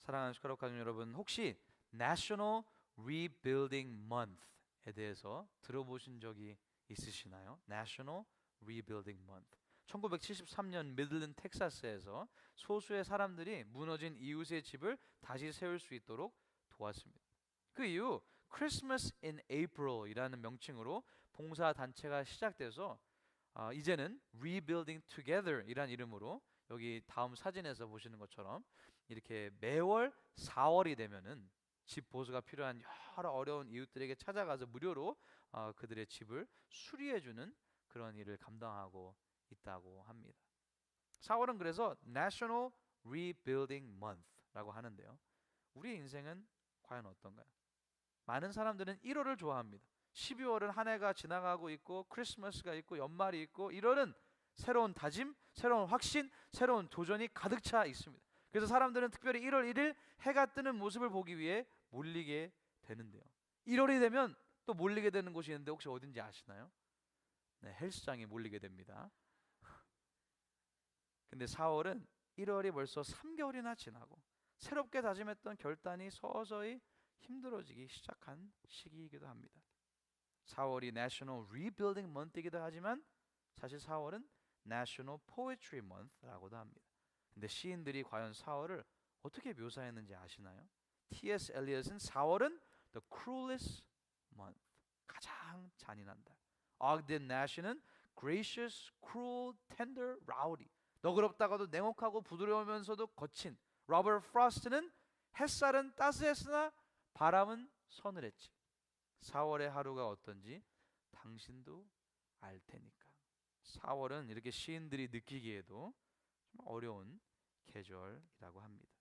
사랑하는 숟가락 가족 여러분, 혹시 National Rebuilding Month에 대해서 들어보신 적이 있으시나요? National Rebuilding Month. 1973년 미들랜드 텍사스에서 소수의 사람들이 무너진 이웃의 집을 다시 세울 수 있도록 도왔습니다. 그 이후 Christmas in April이라는 명칭으로 봉사 단체가 시작돼서 이제는 Rebuilding Together이란 이름으로 여기 다음 사진에서 보시는 것처럼 이렇게 매월 4월이 되면은 집 보수가 필요한 여러 어려운 이웃들에게 찾아가서 무료로 그들의 집을 수리해주는 그런 일을 감당하고 있다고 합니다. 4월은 그래서 National Rebuilding Month라고 하는데요. 우리의 인생은 과연 어떤가요? 많은 사람들은 1월을 좋아합니다. 12월은 한 해가 지나가고 있고 크리스마스가 있고 연말이 있고 1월은 새로운 다짐, 새로운 확신, 새로운 도전이 가득 차 있습니다. 그래서 사람들은 특별히 1월 1일 해가 뜨는 모습을 보기 위해 몰리게 되는데요. 1월이 되면 또 몰리게 되는 곳이 있는데 혹시 어딘지 아시나요? 네, 헬스장에 몰리게 됩니다. 근데 4월은 1월이 벌써 3개월이나 지나고 새롭게 다짐했던 결단이 서서히 힘들어지기 시작한 시기이기도 합니다. 4월이 National Rebuilding Month이기도 하지만 사실 4월은 National Poetry Month라고도 합니다. 근데 시인들이 과연 4월을 어떻게 묘사했는지 아시나요? T.S. 엘리엇은 4월은 the cruelest month, 가장 잔인한 달. ogden nash는 gracious, cruel, tender, rowdy, 너그럽다가도 냉혹하고 부드러우면서도 거친. 로버트 프로스트는 햇살은 따스했으나 바람은 서늘했지. 4월의 하루가 어떤지 당신도 알 테니까. 4월은 이렇게 시인들이 느끼기에도 좀 어려운 계절이라고 합니다.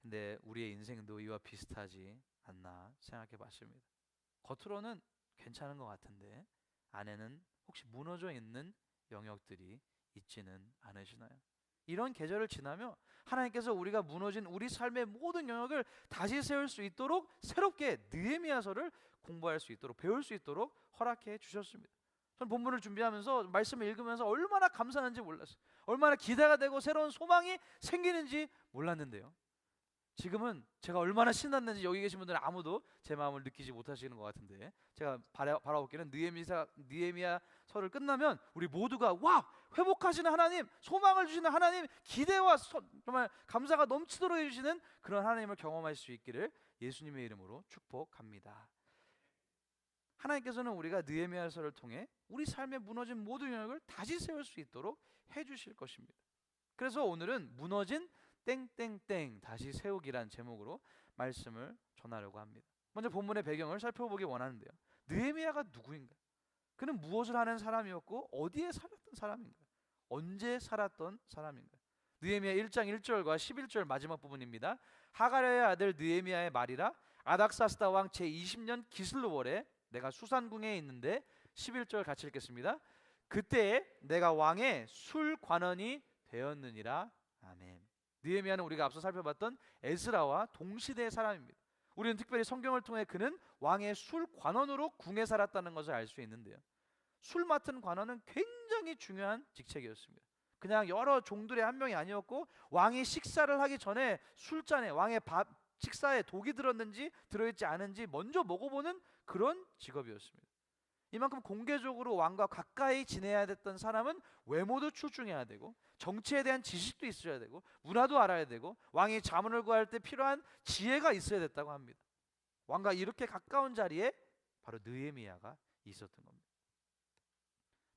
근데 우리의 인생도 이와 비슷하지 않나 생각해 봤습니다. 겉으로는 괜찮은 것 같은데 안에는 혹시 무너져 있는 영역들이 있지는 않으시나요? 이런 계절을 지나며 하나님께서 우리가 무너진 우리 삶의 모든 영역을 다시 세울 수 있도록 새롭게 느헤미야서를 공부할 수 있도록 배울 수 있도록 허락해 주셨습니다. 전 본문을 준비하면서 말씀을 읽으면서 얼마나 감사한지 몰랐어요. 얼마나 기대가 되고 새로운 소망이 생기는지 몰랐는데요. 지금은 제가 얼마나 신났는지 여기 계신 분들은 아무도 제 마음을 느끼지 못하시는 것 같은데, 제가 바라보기에는 느헤미야서를 끝나면 우리 모두가 와, 회복하시는 하나님, 소망을 주시는 하나님, 기대와 정말 감사가 넘치도록 해주시는 그런 하나님을 경험할 수 있기를 예수님의 이름으로 축복합니다. 하나님께서는 우리가 느헤미야서를 통해 우리 삶에 무너진 모든 영역을 다시 세울 수 있도록 해주실 것입니다. 그래서 오늘은 무너진 땡땡땡 다시 세우기란 제목으로 말씀을 전하려고 합니다. 먼저 본문의 배경을 살펴보기 원하는데요. 느헤미야가 누구인가? 그는 무엇을 하는 사람이었고 어디에 살았던 사람인가? 언제 살았던 사람인가? 느헤미야 1장 1절과 11절 마지막 부분입니다. 하가랴의 아들 느헤미야의 말이라 아닥사스다 왕 제20년 기슬루월에 내가 수산궁에 있는데 11절 같이 읽겠습니다. 그때에 내가 왕의 술관원이 되었느니라. 아멘. 느헤미야는 우리가 앞서 살펴봤던 에스라와 동시대의 사람입니다. 우리는 특별히 성경을 통해 그는 왕의 술관원으로 궁에 살았다는 것을 알 수 있는데요. 술 맡은 관원은 굉장히 중요한 직책이었습니다. 그냥 여러 종들의 한 명이 아니었고 왕이 식사를 하기 전에 술잔에 왕의 식사에 독이 들었는지 들어있지 않은지 먼저 먹어보는 그런 직업이었습니다. 이만큼 공개적으로 왕과 가까이 지내야 됐던 사람은 외모도 출중해야 되고 정치에 대한 지식도 있어야 되고 문화도 알아야 되고 왕이 자문을 구할 때 필요한 지혜가 있어야 됐다고 합니다. 왕과 이렇게 가까운 자리에 바로 느헤미야가 있었던 겁니다.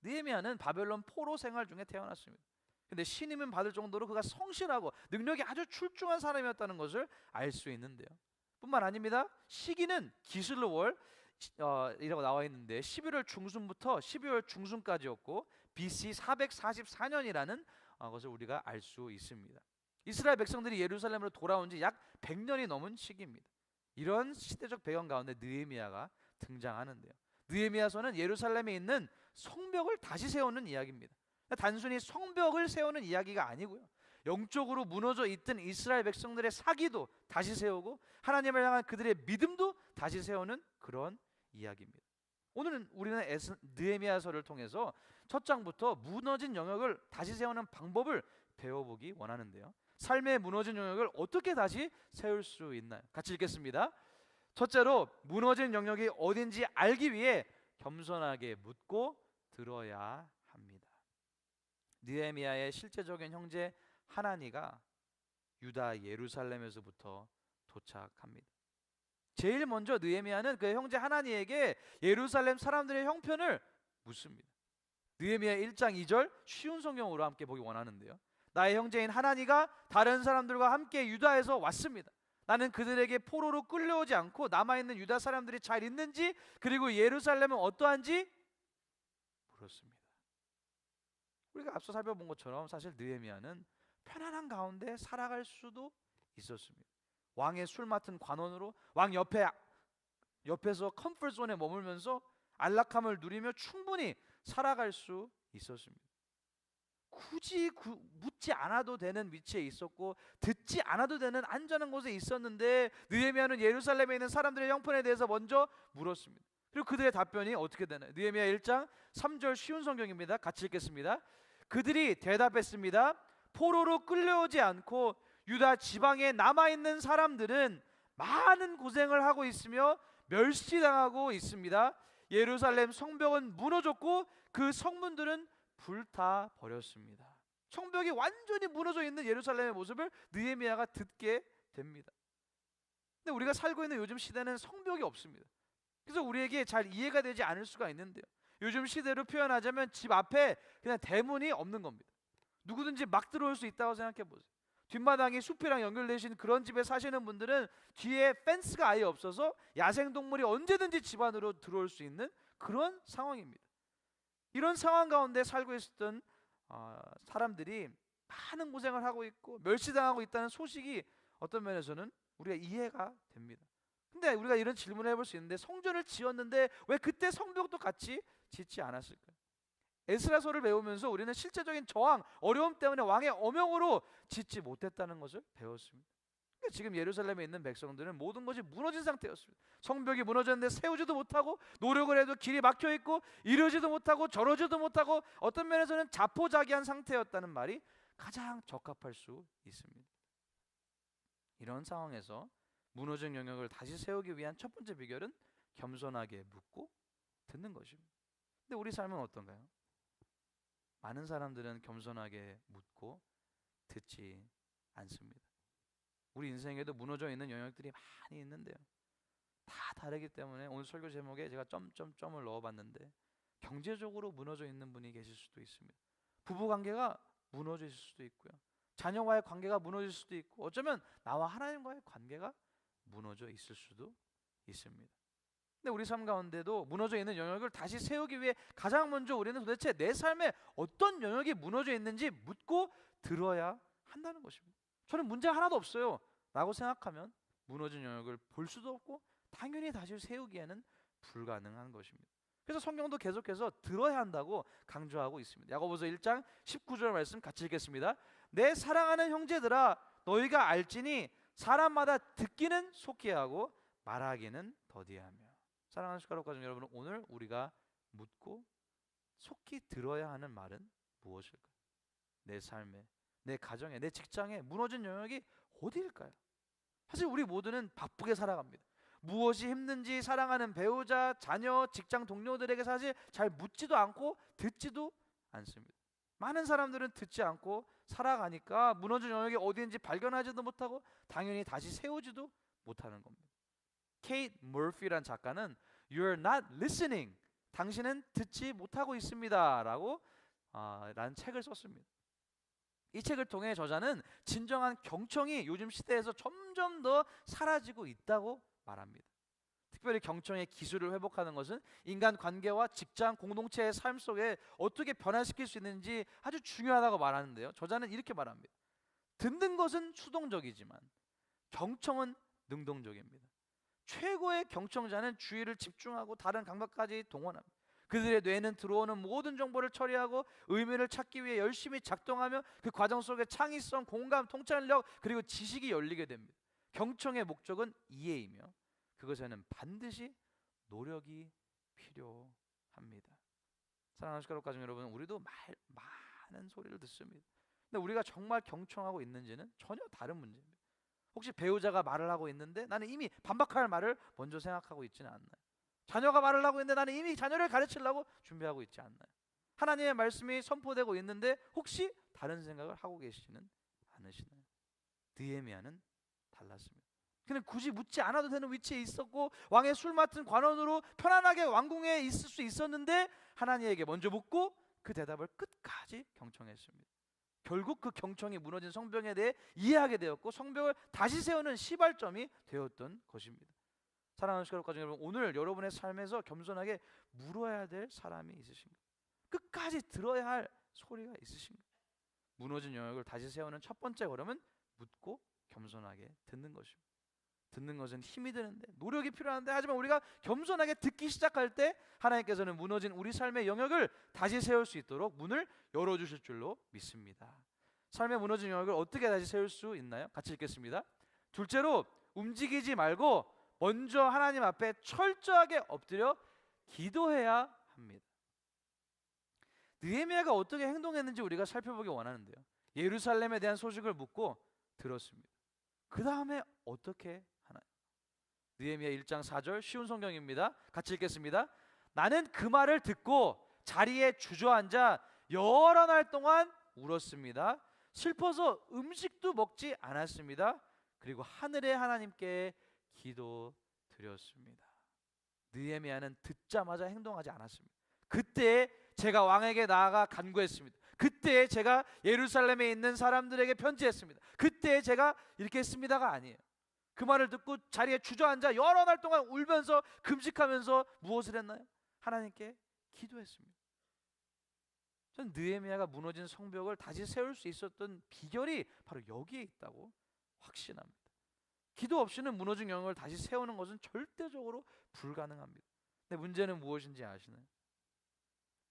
느헤미야는 바벨론 포로 생활 중에 태어났습니다. 근데 신임은 받을 정도로 그가 성실하고 능력이 아주 출중한 사람이었다는 것을 알 수 있는데요. 뿐만 아닙니다. 시기는 기슬루월 이라고 나와 있는데 11월 중순부터 12월 중순까지였고 BC 444년이라는 것을 우리가 알 수 있습니다. 이스라엘 백성들이 예루살렘으로 돌아온 지 약 100년이 넘은 시기입니다. 이런 시대적 배경 가운데 느헤미야가 등장하는데요. 느헤미야서는 예루살렘에 있는 성벽을 다시 세우는 이야기입니다. 단순히 성벽을 세우는 이야기가 아니고요, 영적으로 무너져 있던 이스라엘 백성들의 사기도 다시 세우고 하나님을 향한 그들의 믿음도 다시 세우는 그런 이야기입니다. 오늘은 우리는 느헤미야서를 통해서 첫 장부터 무너진 영역을 다시 세우는 방법을 배워보기 원하는데요. 삶의 무너진 영역을 어떻게 다시 세울 수 있나요? 같이 읽겠습니다. 첫째로 무너진 영역이 어딘지 알기 위해 겸손하게 묻고 들어야 합니다. 느헤미야의 실제적인 형제 하나니가 유다 예루살렘에서부터 도착합니다. 제일 먼저 느헤미야는 그 형제 하나니에게 예루살렘 사람들의 형편을 묻습니다. 느헤미야 1장 2절 쉬운 성경으로 함께 보기 원하는데요. 나의 형제인 하나니가 다른 사람들과 함께 유다에서 왔습니다. 나는 그들에게 포로로 끌려오지 않고 남아있는 유다 사람들이 잘 있는지 그리고 예루살렘은 어떠한지 물었습니다. 우리가 앞서 살펴본 것처럼 사실 느헤미야는 편안한 가운데 살아갈 수도 있었습니다. 왕의 술 맡은 관원으로 왕 옆에서 컴포트 존에 머물면서 안락함을 누리며 충분히 살아갈 수 있었습니다. 굳이 묻지 않아도 되는 위치에 있었고 듣지 않아도 되는 안전한 곳에 있었는데 느헤미야는 예루살렘에 있는 사람들의 형편에 대해서 먼저 물었습니다. 그리고 그들의 답변이 어떻게 되나요? 느헤미야 1장 3절 쉬운 성경입니다. 같이 읽겠습니다. 그들이 대답했습니다. 포로로 끌려오지 않고 유다 지방에 남아있는 사람들은 많은 고생을 하고 있으며 멸시당하고 있습니다. 예루살렘 성벽은 무너졌고 그 성문들은 불타 버렸습니다. 성벽이 완전히 무너져 있는 예루살렘의 모습을 느헤미야가 듣게 됩니다. 근데 우리가 살고 있는 요즘 시대는 성벽이 없습니다. 그래서 우리에게 잘 이해가 되지 않을 수가 있는데요. 요즘 시대로 표현하자면 집 앞에 그냥 대문이 없는 겁니다. 누구든지 막 들어올 수 있다고 생각해 보세요. 뒷마당이 숲이랑 연결되신 그런 집에 사시는 분들은 뒤에 펜스가 아예 없어서 야생동물이 언제든지 집 안으로 들어올 수 있는 그런 상황입니다. 이런 상황 가운데 살고 있었던 사람들이 많은 고생을 하고 있고 멸시당하고 있다는 소식이 어떤 면에서는 우리가 이해가 됩니다. 근데 우리가 이런 질문을 해볼 수 있는데 성전을 지었는데 왜 그때 성벽도 같이 짓지 않았을까요? 에스라서를 배우면서 우리는 실제적인 저항, 어려움 때문에 왕의 어명으로 짓지 못했다는 것을 배웠습니다. 그러니까 지금 예루살렘에 있는 백성들은 모든 것이 무너진 상태였습니다. 성벽이 무너졌는데 세우지도 못하고 노력을 해도 길이 막혀 있고 이러지도 못하고 저러지도 못하고 어떤 면에서는 자포자기한 상태였다는 말이 가장 적합할 수 있습니다. 이런 상황에서 무너진 영역을 다시 세우기 위한 첫 번째 비결은 겸손하게 묻고 듣는 것입니다. 근데 우리 삶은 어떤가요? 많은 사람들은 겸손하게 묻고 듣지 않습니다. 우리 인생에도 무너져 있는 영역들이 많이 있는데요. 다 다르기 때문에 오늘 설교 제목에 제가 점점점을 넣어봤는데 경제적으로 무너져 있는 분이 계실 수도 있습니다. 부부 관계가 무너져 있을 수도 있고요. 자녀와의 관계가 무너질 수도 있고 어쩌면 나와 하나님과의 관계가 무너져 있을 수도 있습니다. 근데 우리 삶 가운데도 무너져 있는 영역을 다시 세우기 위해 가장 먼저 우리는 도대체 내 삶에 어떤 영역이 무너져 있는지 묻고 들어야 한다는 것입니다. 저는 문제 하나도 없어요 라고 생각하면 무너진 영역을 볼 수도 없고 당연히 다시 세우기에는 불가능한 것입니다. 그래서 성경도 계속해서 들어야 한다고 강조하고 있습니다. 야고보서 1장 19절 말씀 같이 읽겠습니다. 내 사랑하는 형제들아 너희가 알지니 사람마다 듣기는 속히 하고 말하기는 더디하며. 사랑하는 숟가락 가족 여러분, 오늘 우리가 묻고 속히 들어야 하는 말은 무엇일까요? 내 삶에, 내 가정에, 내 직장에 무너진 영역이 어디일까요? 사실 우리 모두는 바쁘게 살아갑니다. 무엇이 힘든지 사랑하는 배우자, 자녀, 직장 동료들에게 사실 잘 묻지도 않고 듣지도 않습니다. 많은 사람들은 듣지 않고 살아가니까 무너진 영역이 어디인지 발견하지도 못하고 당연히 다시 세우지도 못하는 겁니다. 케이트 머피란 작가는 You're not listening. 당신은 듣지 못하고 있습니다 라고 라는 책을 썼습니다. 이 책을 통해 저자는 진정한 경청이 요즘 시대에서 점점 더 사라지고 있다고 말합니다. 특별히 경청의 기술을 회복하는 것은 인간 관계와 직장, 공동체의 삶 속에 어떻게 변화시킬 수 있는지 아주 중요하다고 말하는데요. 저자는 이렇게 말합니다. 듣는 것은 수동적이지만 경청은 능동적입니다. 최고의 경청자는 주의를 집중하고 다른 감각까지 동원합니다. 그들의 뇌는 들어오는 모든 정보를 처리하고 의미를 찾기 위해 열심히 작동하며 그 과정 속에 창의성, 공감, 통찰력 그리고 지식이 열리게 됩니다. 경청의 목적은 이해이며 그것에는 반드시 노력이 필요합니다. 사랑하는 숟가락 가족 여러분, 우리도 많은 소리를 듣습니다. 근데 우리가 정말 경청하고 있는지는 전혀 다른 문제입니다. 혹시 배우자가 말을 하고 있는데 나는 이미 반박할 말을 먼저 생각하고 있지는 않나요? 자녀가 말을 하고 있는데 나는 이미 자녀를 가르치려고 준비하고 있지 않나요? 하나님의 말씀이 선포되고 있는데 혹시 다른 생각을 하고 계시지는 않으시나요? 느헤미야는 달랐습니다. 그는 굳이 묻지 않아도 되는 위치에 있었고 왕의 술 맡은 관원으로 편안하게 왕궁에 있을 수 있었는데 하나님에게 먼저 묻고 그 대답을 끝까지 경청했습니다. 결국 그 경청이 무너진 성벽에 대해 이해하게 되었고 성벽을 다시 세우는 시발점이 되었던 것입니다. 사랑하는 시카고 가족 여러분, 오늘 여러분의 삶에서 겸손하게 물어야 될 사람이 있으신가요? 끝까지 들어야 할 소리가 있으신가요? 무너진 영역을 다시 세우는 첫 번째 걸음은 묻고 겸손하게 듣는 것입니다. 듣는 것은 힘이 드는데 노력이 필요한데, 하지만 우리가 겸손하게 듣기 시작할 때 하나님께서는 무너진 우리 삶의 영역을 다시 세울 수 있도록 문을 열어주실 줄로 믿습니다. 삶의 무너진 영역을 어떻게 다시 세울 수 있나요? 같이 읽겠습니다. 둘째로, 움직이지 말고 먼저 하나님 앞에 철저하게 엎드려 기도해야 합니다. 느헤미야가 어떻게 행동했는지 우리가 살펴보기 원하는데요, 예루살렘에 대한 소식을 묻고 들었습니다. 그 다음에 어떻게 하나요? 느헤미야 1장 4절, 쉬운 성경입니다. 같이 읽겠습니다. 나는 그 말을 듣고 자리에 주저앉아 여러 날 동안 울었습니다. 슬퍼서 음식도 먹지 않았습니다. 그리고 하늘의 하나님께 기도드렸습니다. 느헤미야는 듣자마자 행동하지 않았습니다. 그때 제가 왕에게 나아가 간구했습니다. 그때 제가 예루살렘에 있는 사람들에게 편지했습니다. 그때 제가 이렇게 했습니다가 아니에요. 그 말을 듣고 자리에 주저앉아 여러 날 동안 울면서 금식하면서 무엇을 했나요? 하나님께 기도했습니다. 전 느헤미야가 무너진 성벽을 다시 세울 수 있었던 비결이 바로 여기에 있다고 확신합니다. 기도 없이는 무너진 영역을 다시 세우는 것은 절대적으로 불가능합니다. 근데 문제는 무엇인지 아시나요?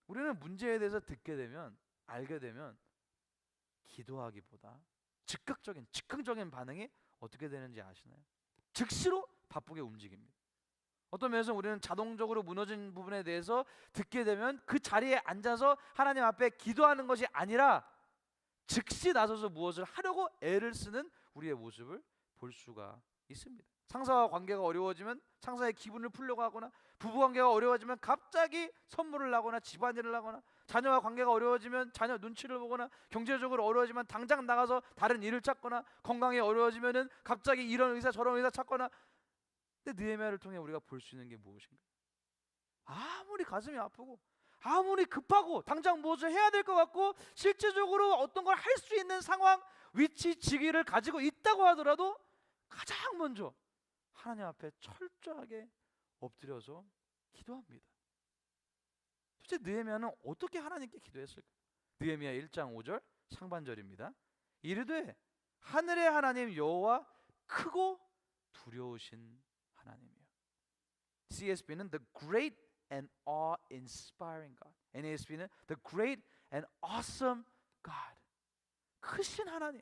우리는 문제에 대해서 듣게 되면, 알게 되면 기도하기보다 즉흥적인 반응이 어떻게 되는지 아시나요? 즉시로 바쁘게 움직입니다. 어떤 면에서 우리는 자동적으로 무너진 부분에 대해서 듣게 되면 그 자리에 앉아서 하나님 앞에 기도하는 것이 아니라 즉시 나서서 무엇을 하려고 애를 쓰는 우리의 모습을 볼 수가 있습니다. 상사와 관계가 어려워지면 상사의 기분을 풀려고 하거나, 부부관계가 어려워지면 갑자기 선물을 하거나 집안일을 하거나, 자녀와 관계가 어려워지면 자녀 눈치를 보거나, 경제적으로 어려워지면 당장 나가서 다른 일을 찾거나, 건강이 어려워지면은 갑자기 이런 의사 저런 의사 찾거나. 근데 느헤미야를 통해 우리가 볼 수 있는 게 무엇인가? 아무리 가슴이 아프고 아무리 급하고 당장 무엇을 해야 될 것 같고 실제적으로 어떤 걸 할 수 있는 상황, 위치, 직위를 가지고 있다고 하더라도 가장 먼저 하나님 앞에 철저하게 엎드려서 기도합니다. 도대체 느헤미야는 어떻게 하나님께 기도했을까? 느헤미야 1장 5절 상반절입니다. 이르되 하늘의 하나님 여호와 크고 두려우신 하나님이요. CSB는 The Great and Awe-inspiring God. NASB는 The Great and Awesome God. 크신 하나님,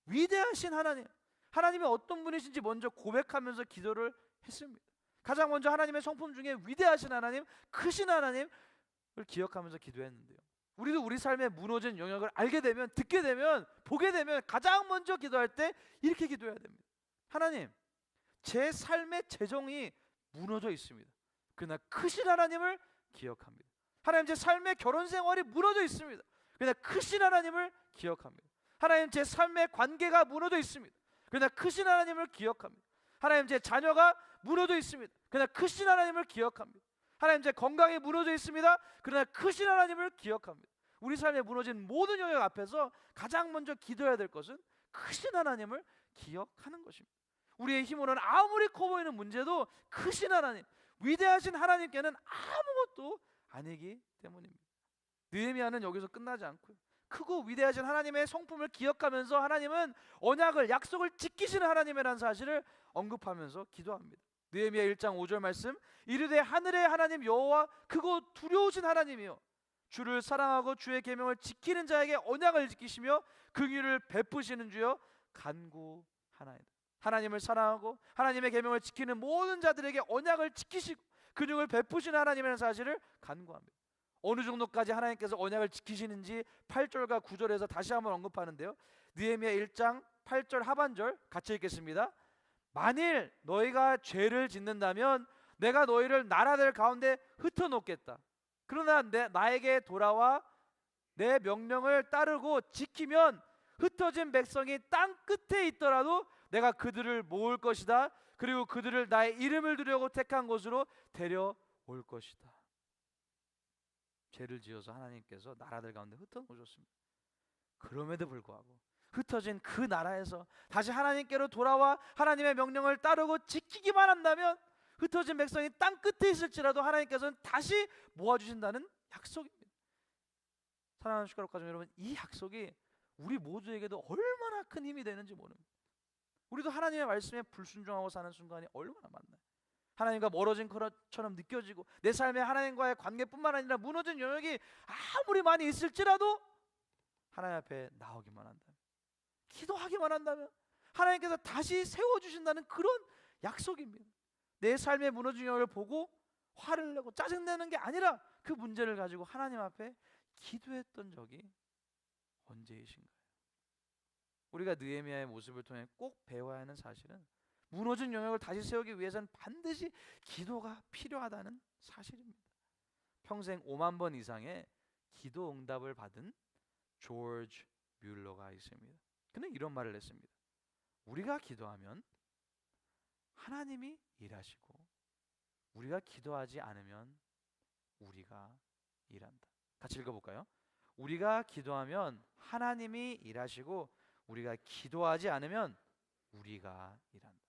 위대하신 하나님, 하나님이 어떤 분이신지 먼저 고백하면서 기도를 했습니다. 가장 먼저 하나님의 성품 중에 위대하신 하나님, 크신 하나님을 기억하면서 기도했는데요, 우리도 우리 삶의 무너진 영역을 알게 되면, 듣게 되면, 보게 되면 가장 먼저 기도할 때 이렇게 기도해야 됩니다. 하나님, 제 삶의 재정이 무너져 있습니다. 그러나 크신 하나님을 기억합니다. 하나님, 제 삶의 결혼 생활이 무너져 있습니다. 그러나 크신 하나님을 기억합니다. 하나님, 제 삶의 관계가 무너져 있습니다. 그러나 크신 하나님을 기억합니다. 하나님, 제 자녀가 무너져 있습니다. 그러나 크신 하나님을 기억합니다. 하나님, 제 건강이 무너져 있습니다. 그러나 크신 하나님을 기억합니다. 우리 삶에 무너진 모든 영역 앞에서 가장 먼저 기도해야 될 것은 크신 하나님을 기억하는 것입니다. 우리의 힘으로는 아무리 커 보이는 문제도 크신 하나님, 위대하신 하나님께는 아무것도 아니기 때문입니다. 느헤미야는 여기서 끝나지 않고요, 크고 위대하신 하나님의 성품을 기억하면서 하나님은 언약을, 약속을 지키시는 하나님이라는 사실을 언급하면서 기도합니다. 느헤미야 1장 5절 말씀, 이르되 하늘의 하나님 여호와 크고 두려우신 하나님이요 주를 사랑하고 주의 계명을 지키는 자에게 언약을 지키시며 긍휼을 베푸시는 주여 간구하나이다. 하나님을 사랑하고 하나님의 계명을 지키는 모든 자들에게 언약을 지키시고 긍휼을 베푸시는 하나님이라는 사실을 간구합니다. 어느 정도까지 하나님께서 언약을 지키시는지 8절과 9절에서 다시 한번 언급하는데요. 느헤미야 1장 8절 하반절 같이 읽겠습니다. 만일 너희가 죄를 짓는다면 내가 너희를 나라들 가운데 흩어놓겠다. 그러나 나에게 돌아와 내 명령을 따르고 지키면 흩어진 백성이 땅 끝에 있더라도 내가 그들을 모을 것이다. 그리고 그들을 나의 이름을 두려고 택한 곳으로 데려올 것이다. 죄를 지어서 하나님께서 나라들 가운데 흩어놓으셨습니다. 그럼에도 불구하고 흩어진 그 나라에서 다시 하나님께로 돌아와 하나님의 명령을 따르고 지키기만 한다면 흩어진 백성이 땅 끝에 있을지라도 하나님께서는 다시 모아주신다는 약속입니다. 사랑하는 숟가락 가족 여러분, 이 약속이 우리 모두에게도 얼마나 큰 힘이 되는지 모릅니다. 우리도 하나님의 말씀에 불순종하고 사는 순간이 얼마나 많나요? 하나님과 멀어진 것처럼 느껴지고 내 삶에 하나님과의 관계뿐만 아니라 무너진 영역이 아무리 많이 있을지라도 하나님 앞에 나오기만 한다면, 기도하기만 한다면 하나님께서 다시 세워주신다는 그런 약속입니다. 내 삶의 무너진 영역을 보고 화를 내고 짜증내는 게 아니라 그 문제를 가지고 하나님 앞에 기도했던 적이 언제이신가요? 우리가 느헤미야의 모습을 통해 꼭 배워야 하는 사실은 무너진 영역을 다시 세우기 위해서는 반드시 기도가 필요하다는 사실입니다. 평생 5만 번 이상의 기도 응답을 받은 조지 뮬러가 있습니다. 그는 이런 말을 했습니다. 우리가 기도하면 하나님이 일하시고 우리가 기도하지 않으면 우리가 일한다. 같이 읽어볼까요? 우리가 기도하면 하나님이 일하시고 우리가 기도하지 않으면 우리가 일한다.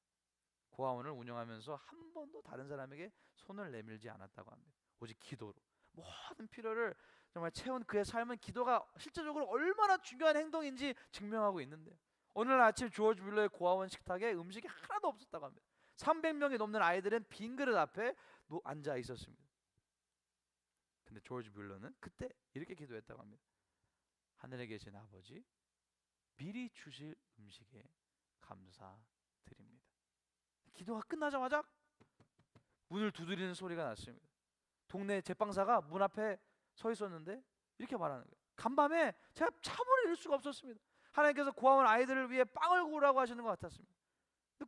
고아원을 운영하면서 한 번도 다른 사람에게 손을 내밀지 않았다고 합니다. 오직 기도로 모든 필요를 정말 채운 그의 삶은 기도가 실제적으로 얼마나 중요한 행동인지 증명하고 있는데, 오늘 아침 조지 뮬러의 고아원 식탁에 음식이 하나도 없었다고 합니다. 300명이 넘는 아이들은 빈 그릇 앞에 앉아 있었습니다. 근데 조지 뮬러는 그때 이렇게 기도했다고 합니다. 하늘에 계신 아버지, 미리 주실 음식에 감사드립니다. 기도가 끝나자마자 문을 두드리는 소리가 났습니다. 동네 제빵사가 문 앞에 서 있었는데 이렇게 말하는 거예요. 간밤에 제가 잠을 이룰 수가 없었습니다. 하나님께서 고아원 아이들을 위해 빵을 구우라고 하시는 것 같았습니다.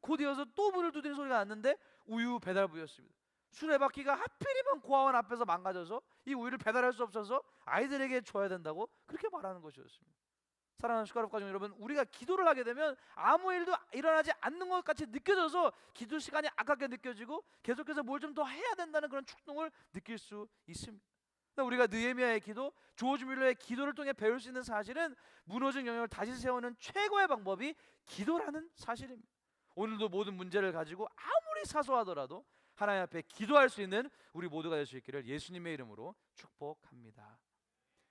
곧 이어서 또 문을 두드리는 소리가 났는데 우유 배달부였습니다. 수레바퀴가 하필이면 고아원 앞에서 망가져서 이 우유를 배달할 수 없어서 아이들에게 줘야 된다고 그렇게 말하는 것이었습니다. 사랑하는 숟가락 가족 여러분, 우리가 기도를 하게 되면 아무 일도 일어나지 않는 것 같이 느껴져서 기도 시간이 아깝게 느껴지고 계속해서 뭘 좀 더 해야 된다는 그런 충동을 느낄 수 있습니다. 우리가 느헤미야의 기도, 조지 뮬러의 기도를 통해 배울 수 있는 사실은 무너진 영역을 다시 세우는 최고의 방법이 기도라는 사실입니다. 오늘도 모든 문제를 가지고 아무리 사소하더라도 하나님 앞에 기도할 수 있는 우리 모두가 될 수 있기를 예수님의 이름으로 축복합니다.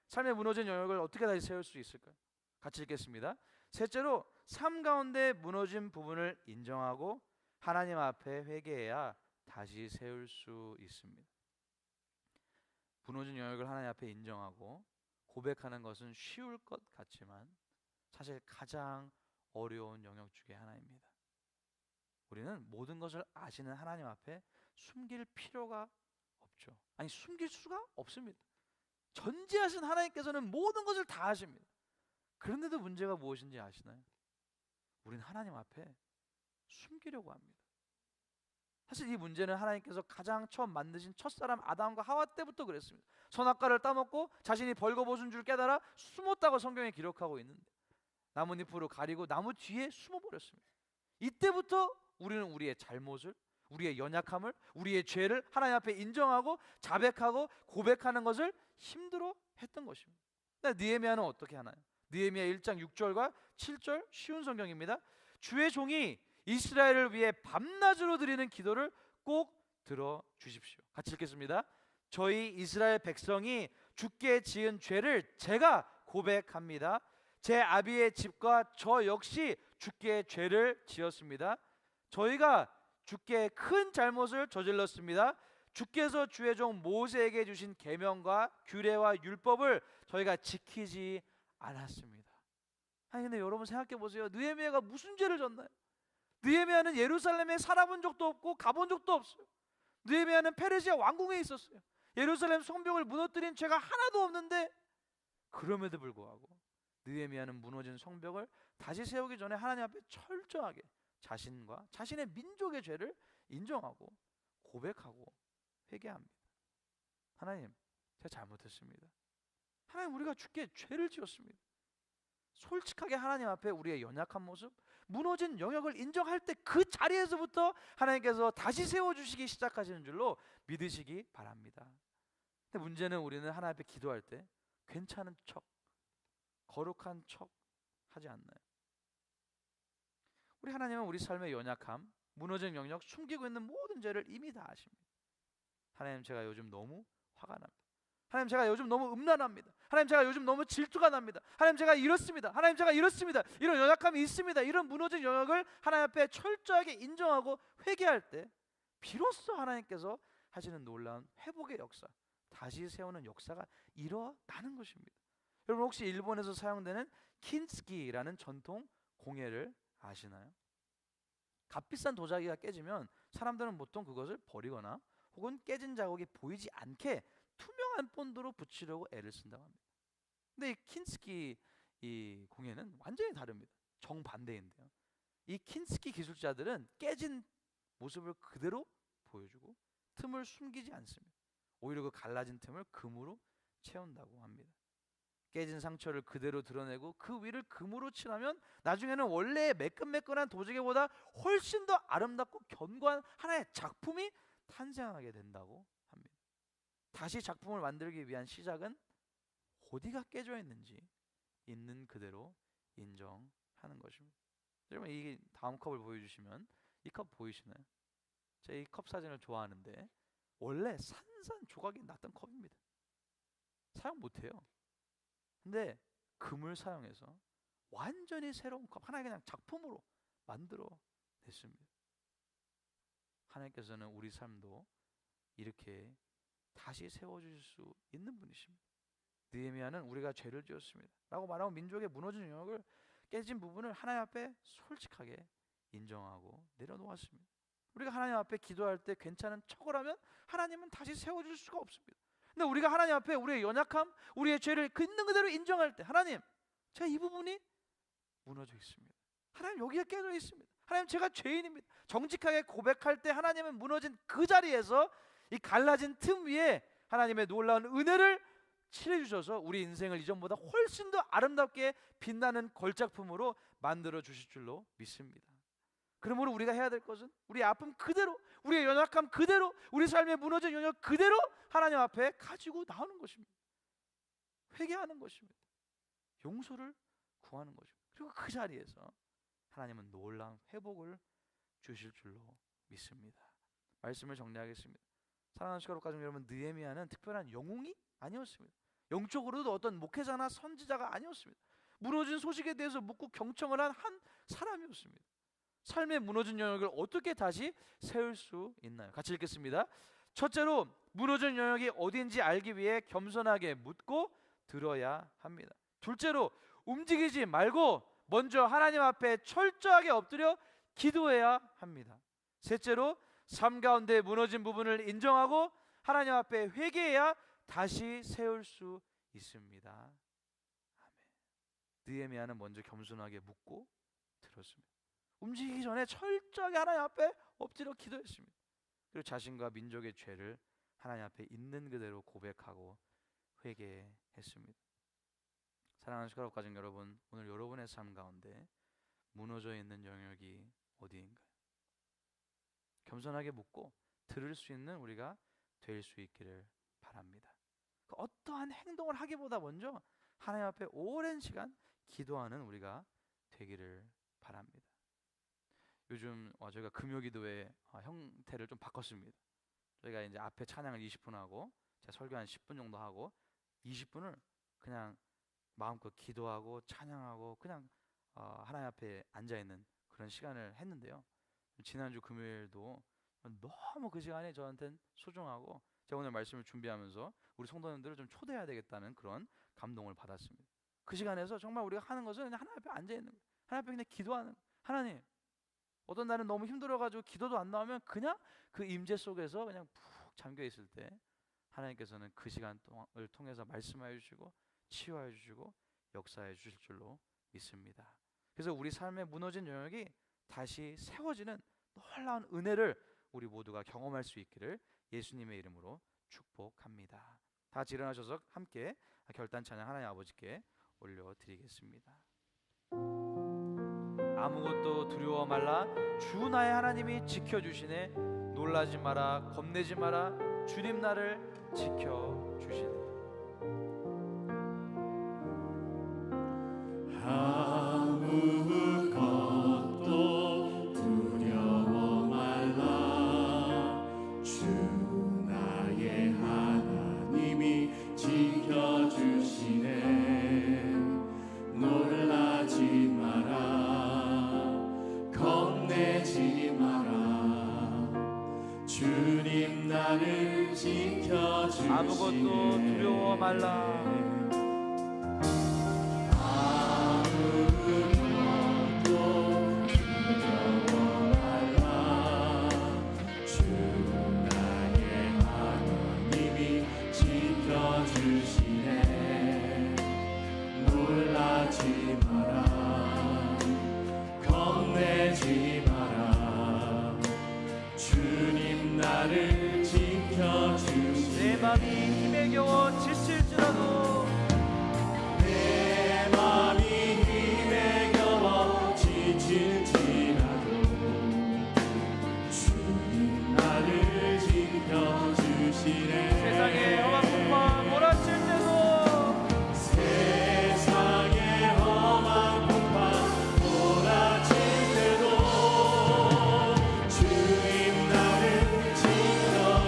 삶의 무너진 영역을 어떻게 다시 세울 수 있을까요? 같이 읽겠습니다. 셋째로, 삶 가운데 무너진 부분을 인정하고 하나님 앞에 회개해야 다시 세울 수 있습니다. 무너진 영역을 하나님 앞에 인정하고 고백하는 것은 쉬울 것 같지만 사실 가장 어려운 영역 중에 하나입니다. 우리는 모든 것을 아시는 하나님 앞에 숨길 필요가 없죠. 아니, 숨길 수가 없습니다. 전지하신 하나님께서는 모든 것을 다 아십니다. 그런데도 문제가 무엇인지 아시나요? 우리는 하나님 앞에 숨기려고 합니다. 사실 이 문제는 하나님께서 가장 처음 만드신 첫사람 아담과 하와 때부터 그랬습니다. 선악과를 따먹고 자신이 벌거벗은 줄 깨달아 숨었다고 성경에 기록하고 있는데 나뭇잎으로 가리고 나무 뒤에 숨어버렸습니다. 이때부터 우리는 우리의 잘못을, 우리의 연약함을, 우리의 죄를 하나님 앞에 인정하고 자백하고 고백하는 것을 힘들어 했던 것입니다. 근데 느헤미야는 어떻게 하나요? 느헤미야 1장 6절과 7절 쉬운 성경입니다. 주의 종이 이스라엘을 위해 밤낮으로 드리는 기도를 꼭 들어주십시오. 같이 읽겠습니다. 저희 이스라엘 백성이 주께 지은 죄를 제가 고백합니다. 제 아비의 집과 저 역시 주께 죄를 지었습니다. 저희가 주께 큰 잘못을 저질렀습니다. 주께서 주의 종 모세에게 주신 계명과 규례와 율법을 저희가 지키지 않았습니다. 아니 근데 여러분 생각해 보세요. 느헤미야가 무슨 죄를 졌나요? 느헤미야는 예루살렘에 살아본 적도 없고 가본 적도 없어요. 느헤미야는 페르시아 왕궁에 있었어요. 예루살렘 성벽을 무너뜨린 죄가 하나도 없는데 그럼에도 불구하고 느헤미야는 무너진 성벽을 다시 세우기 전에 하나님 앞에 철저하게 자신과 자신의 민족의 죄를 인정하고 고백하고 회개합니다. 하나님, 제가 잘못했습니다. 하나님, 우리가 주께 죄를 지었습니다. 솔직하게 하나님 앞에 우리의 연약한 모습, 무너진 영역을 인정할 때 그 자리에서부터 하나님께서 다시 세워주시기 시작하시는 줄로 믿으시기 바랍니다. 근데 문제는 우리는 하나님 앞에 기도할 때 괜찮은 척, 거룩한 척 하지 않나요? 우리 하나님은 우리 삶의 연약함, 무너진 영역, 숨기고 있는 모든 죄를 이미 다 아십니다. 하나님, 제가 요즘 너무 화가 납니다. 하나님, 제가 요즘 너무 음란합니다. 하나님, 제가 요즘 너무 질투가 납니다. 하나님, 제가 이렇습니다. 하나님, 제가 이렇습니다. 이런 연약함이 있습니다. 이런 무너진 영역을 하나님 앞에 철저하게 인정하고 회개할 때 비로소 하나님께서 하시는 놀라운 회복의 역사, 다시 세우는 역사가 일어나는 것입니다. 여러분, 혹시 일본에서 사용되는 킨스키라는 전통 공예를 아시나요? 값비싼 도자기가 깨지면 사람들은 보통 그것을 버리거나 혹은 깨진 자국이 보이지 않게 투명한 본드로 붙이려고 애를 쓴다고 합니다. 근데 이 킨스키 이 공예는 완전히 다릅니다. 정반대인데요. 이 킨스키 기술자들은 깨진 모습을 그대로 보여주고 틈을 숨기지 않습니다. 오히려 그 갈라진 틈을 금으로 채운다고 합니다. 깨진 상처를 그대로 드러내고 그 위를 금으로 칠하면 나중에는 원래의 매끈매끈한 도자기보다 훨씬 더 아름답고 견고한 하나의 작품이 탄생하게 된다고 합니다. 다시 작품을 만들기 위한 시작은 어디가 깨져 있는지 있는 그대로 인정하는 것입니다. 여러분, 이 다음 컵을 보여주시면 이 컵 보이시나요? 제가 이 컵 사진을 좋아하는데 원래 산산조각이 났던 컵입니다. 사용 못해요. 근데 금을 사용해서 완전히 새로운 컵 하나의 그냥 작품으로 만들어 냈습니다. 하나님께서는 우리 삶도 이렇게 다시 세워주실 수 있는 분이십니다. 느헤미야는 우리가 죄를 지었습니다 라고 말하고 민족의 무너진 영역을 깨진 부분을 하나님 앞에 솔직하게 인정하고 내려놓았습니다. 우리가 하나님 앞에 기도할 때 괜찮은 척을 하면 하나님은 다시 세워줄 수가 없습니다. 근데 우리가 하나님 앞에 우리의 연약함, 우리의 죄를 있는 그대로 인정할 때 하나님, 제가 이 부분이 무너져 있습니다. 하나님, 여기가 깨져 있습니다. 하나님, 제가 죄인입니다. 정직하게 고백할 때 하나님은 무너진 그 자리에서 이 갈라진 틈 위에 하나님의 놀라운 은혜를 칠해주셔서 우리 인생을 이전보다 훨씬 더 아름답게 빛나는 걸작품으로 만들어 주실 줄로 믿습니다. 그러므로 우리가 해야 될 것은 우리의 아픔 그대로, 우리의 연약함 그대로, 우리 삶의 무너진 영역 그대로 하나님 앞에 가지고 나오는 것입니다. 회개하는 것입니다. 용서를 구하는 것입니다. 그리고 그 자리에서 하나님은 놀라운 회복을 주실 줄로 믿습니다. 말씀을 정리하겠습니다. 사랑하는 시카록 가족 여러분, 느헤미야는 특별한 영웅이 아니었습니다. 영적으로도 어떤 목회자나 선지자가 아니었습니다. 무너진 소식에 대해서 묻고 경청을 한 사람이었습니다. 삶의 무너진 영역을 어떻게 다시 세울 수 있나요? 같이 읽겠습니다. 첫째로, 무너진 영역이 어딘지 알기 위해 겸손하게 묻고 들어야 합니다. 둘째로, 움직이지 말고 먼저 하나님 앞에 철저하게 엎드려 기도해야 합니다. 셋째로, 삶 가운데 무너진 부분을 인정하고 하나님 앞에 회개해야 다시 세울 수 있습니다. 아멘. 느헤미야는 먼저 겸손하게 묻고 들었습니다. 움직이기 전에 철저하게 하나님 앞에 엎드려 기도했습니다. 그리고 자신과 민족의 죄를 하나님 앞에 있는 그대로 고백하고 회개했습니다. 사랑하는 시카록 가족 여러분, 오늘 여러분의 삶 가운데 무너져 있는 영역이 어디인가요? 겸손하게 묻고 들을 수 있는 우리가 될 수 있기를 바랍니다. 어떠한 행동을 하기보다 먼저 하나님 앞에 오랜 시간 기도하는 우리가 되기를 바랍니다. 요즘 저희가 금요기도의 형태를 좀 바꿨습니다. 저희가 이제 앞에 찬양을 20분 하고 제가 설교 한 10분 정도 하고 20분을 그냥 마음껏 기도하고 찬양하고 그냥 하나님 앞에 앉아있는 그런 시간을 했는데요. 지난주 금요일도 너무 그 시간이 저한테는 소중하고 제가 오늘 말씀을 준비하면서 우리 성도님들을 좀 초대해야 되겠다는 그런 감동을 받았습니다. 그 시간에서 정말 우리가 하는 것은 그냥 하나님 앞에 앉아있는 거예요. 하나님 앞에 그냥 기도하는 거예요. 하나님, 어떤 날은 너무 힘들어가지고 기도도 안 나오면 그냥 그 임재 속에서 그냥 푹 잠겨있을 때 하나님께서는 그 시간을 통해서 말씀하여 주시고 치유하여 주시고 역사해 주실 줄로 믿습니다. 그래서 우리 삶의 무너진 영역이 다시 세워지는 놀라운 은혜를 우리 모두가 경험할 수 있기를 예수님의 이름으로 축복합니다. 다 같이 일어나셔서 함께 결단 찬양 하나님 아버지께 올려드리겠습니다. 아무것도 두려워 말라. 주 나의 하나님이 지켜주시네. 놀라지 마라, 겁내지 마라. 주님 나를 지켜주시네. 아무것도 두려워 말라. 주 나의 하나님이 지켜주시네. 놀라지 마라, 겁내지 마라. 주님 나를 지켜주시네. 아무것도 두려워 말라. 놀라지 마라, 겁내지 마라. 주님 나를 지켜주시네. 내 맘이 힘에 겨워 지칠지라도, 내 맘이 힘에 겨워 지칠지라도 주님 나를 지켜주시네. 세상에 험한 풍파 몰아칠 때도, 주님 나를 지켜주시네.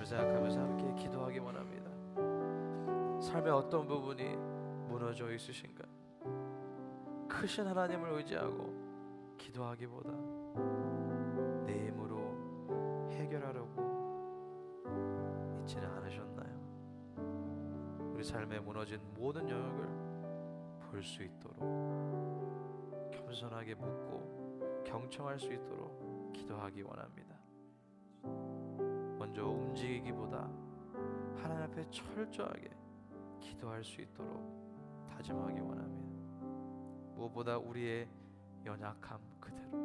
말씀을 생각하면서 함께 기도하기 원합니다. 삶의 어떤 부분이 무너져 있으신가? 크신 하나님을 의지하고 기도하기보다 내 힘으로 해결하려고 있지는 않으셨나요? 우리 삶에 무너진 모든 영역을 볼 수 있도록 겸손하게 묻고 경청할 수 있도록 기도하기 원합니다. 먼저 움직이기보다 하나님 앞에 철저하게 기도할 수 있도록 다짐하기 원합니다. 무엇보다 우리의 연약함 그대로,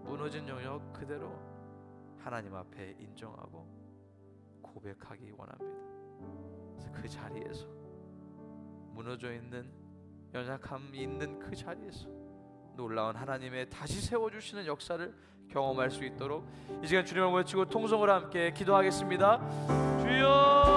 무너진 영역 그대로 하나님 앞에 인정하고 고백하기 원합니다. 그래서 그 자리에서, 무너져 있는 연약함이 있는 그 자리에서 놀라운 하나님의 다시 세워주시는 역사를 경험할 수 있도록 이 시간 주님을 외치고 통성으로 함께 기도하겠습니다. 주여,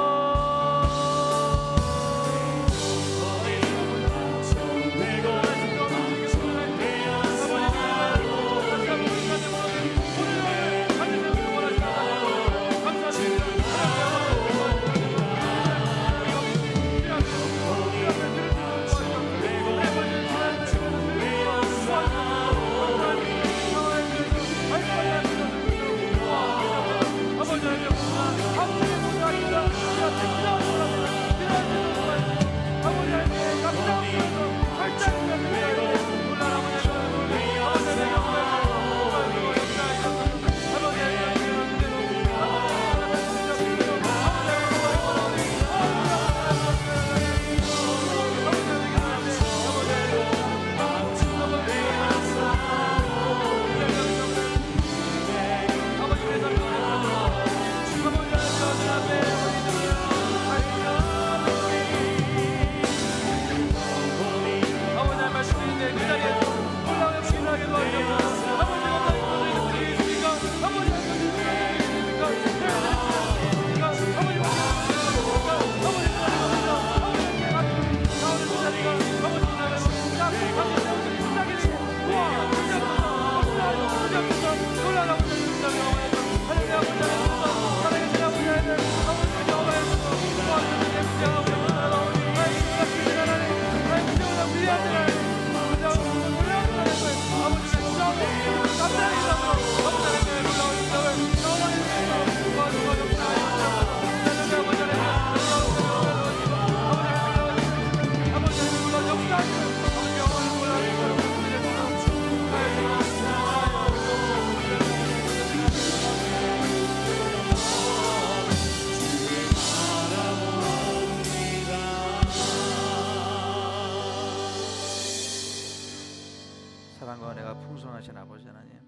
사랑과 은혜가 풍성하신 아버지 하나님,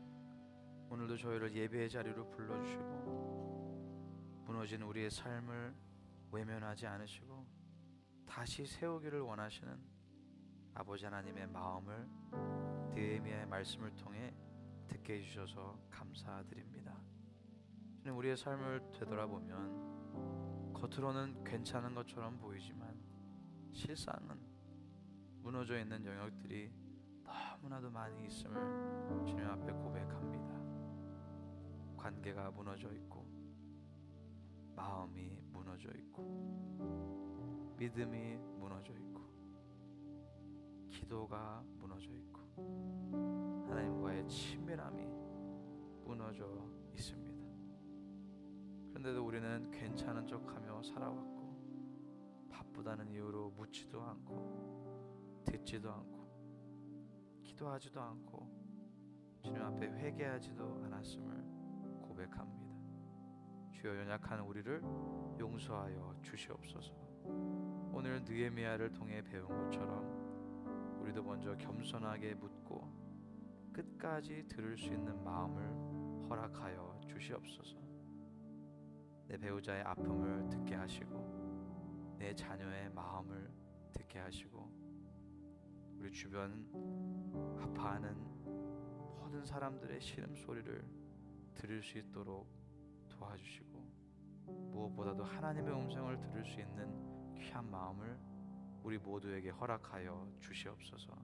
오늘도 저희를 예배의 자리로 불러주시고 무너진 우리의 삶을 외면하지 않으시고 다시 세우기를 원하시는 아버지 하나님의 마음을 느헤미야의 말씀을 통해 듣게 해주셔서 감사드립니다. 주님, 우리의 삶을 되돌아보면 겉으로는 괜찮은 것처럼 보이지만 실상은 무너져 있는 영역들이 너무나도 많이 있음을 주님 앞에 고백합니다. 관계가 무너져 있고, 마음이 무너져 있고, 믿음이 무너져 있고, 기도가 무너져 있고, 하나님과의 친밀함이 무너져 있습니다. 그런데도 우리는 괜찮은 척하며 살아왔고, 바쁘다는 이유로 묻지도 않고 듣지도 않고 기도하지도 않고 주님 앞에 회개하지도 않았음을 고백합니다. 주여, 연약한 우리를 용서하여 주시옵소서. 오늘 느헤미야를 통해 배운 것처럼 우리도 먼저 겸손하게 묻고 끝까지 들을 수 있는 마음을 허락하여 주시옵소서. 내 배우자의 아픔을 듣게 하시고 내 자녀의 마음을 듣게 하시고 우리 주변 아파하는 모든 사람들의 신음소리를 들을 수 있도록 도와주시고 무엇보다도 하나님의 음성을 들을 수 있는 귀한 마음을 우리 모두에게 허락하여 주시옵소서.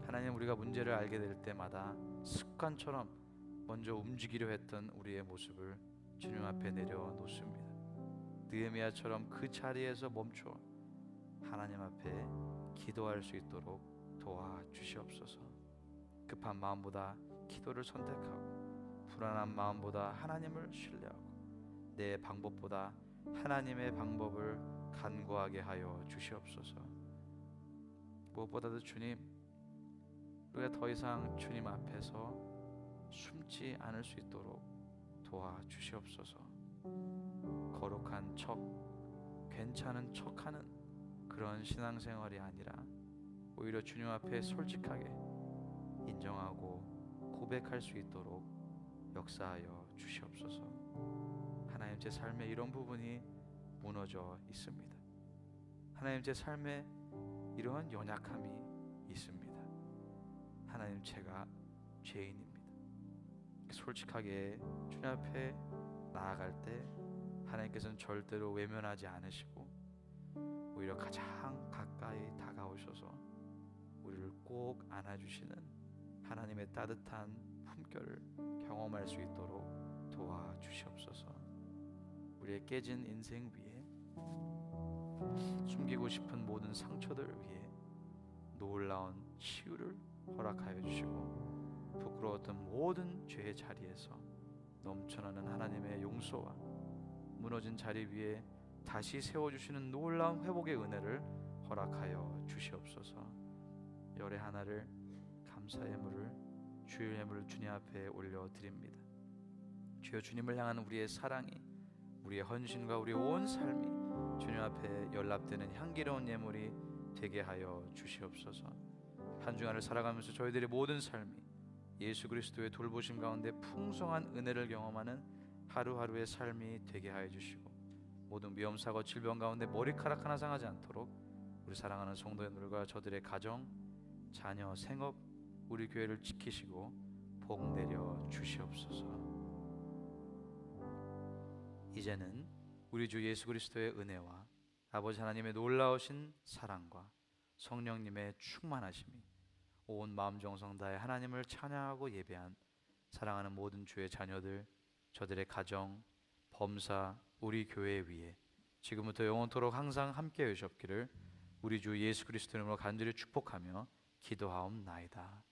하나님, 우리가 문제를 알게 될 때마다 습관처럼 먼저 움직이려 했던 우리의 모습을 주님 앞에 내려놓습니다. 느헤미야처럼 그 자리에서 멈춰 하나님 앞에 기도할 수 있도록 도와주시옵소서. 급한 마음보다 기도를 선택하고 불안한 마음보다 하나님을 신뢰하고 내 방법보다 하나님의 방법을 간구하게 하여 주시옵소서. 무엇보다도 주님, 우리가 더 이상 주님 앞에서 숨지 않을 수 있도록 도와주시옵소서. 거룩한 척, 괜찮은 척하는 그런 신앙생활이 아니라 오히려 주님 앞에 솔직하게 인정하고 고백할 수 있도록 역사하여 주시옵소서. 하나님, 제 삶에 이런 부분이 무너져 있습니다. 하나님, 제 삶에 이러한 연약함이 있습니다. 하나님, 제가 죄인입니다. 솔직하게 주님 앞에 나아갈 때 하나님께서는 절대로 외면하지 않으시고 오히려 가장 가까이 다가오셔서 우리를 꼭 안아주시는 하나님의 따뜻한 품결을 경험할 수 있도록 도와주시옵소서. 우리의 깨진 인생 위에 숨기고 싶은 모든 상처들 위에 놀라운 치유를 허락하여 주시고 부끄러웠던 모든 죄의 자리에서 넘쳐나는 하나님의 용서와 무너진 자리 위에 다시 세워주시는 놀라운 회복의 은혜를 허락하여 주시옵소서. 열의 하나를 감사의 예물을 주의 예물을 주님 앞에 올려드립니다. 주여, 주님을 향한 우리의 사랑이, 우리의 헌신과 우리의 온 삶이 주님 앞에 연락되는 향기로운 예물이 되게 하여 주시옵소서. 한 주간을 살아가면서 저희들의 모든 삶이 예수 그리스도의 돌보심 가운데 풍성한 은혜를 경험하는 하루하루의 삶이 되게 하여 주시고 모든 위험사고 질병 가운데 머리카락 하나 상하지 않도록 우리 사랑하는 성도님들과 저들의 가정, 자녀, 생업, 우리 교회를 지키시고 복 내려 주시옵소서. 이제는 우리 주 예수 그리스도의 은혜와 아버지 하나님의 놀라우신 사랑과 성령님의 충만하심이 온 마음 정성 다해 하나님을 찬양하고 예배한 사랑하는 모든 주의 자녀들, 저들의 가정, 범사, 우리 교회 위에 지금부터 영원토록 항상 함께 하시옵기를 우리 주 예수 그리스도 이름으로 간절히 축복하며 기도하옵나이다.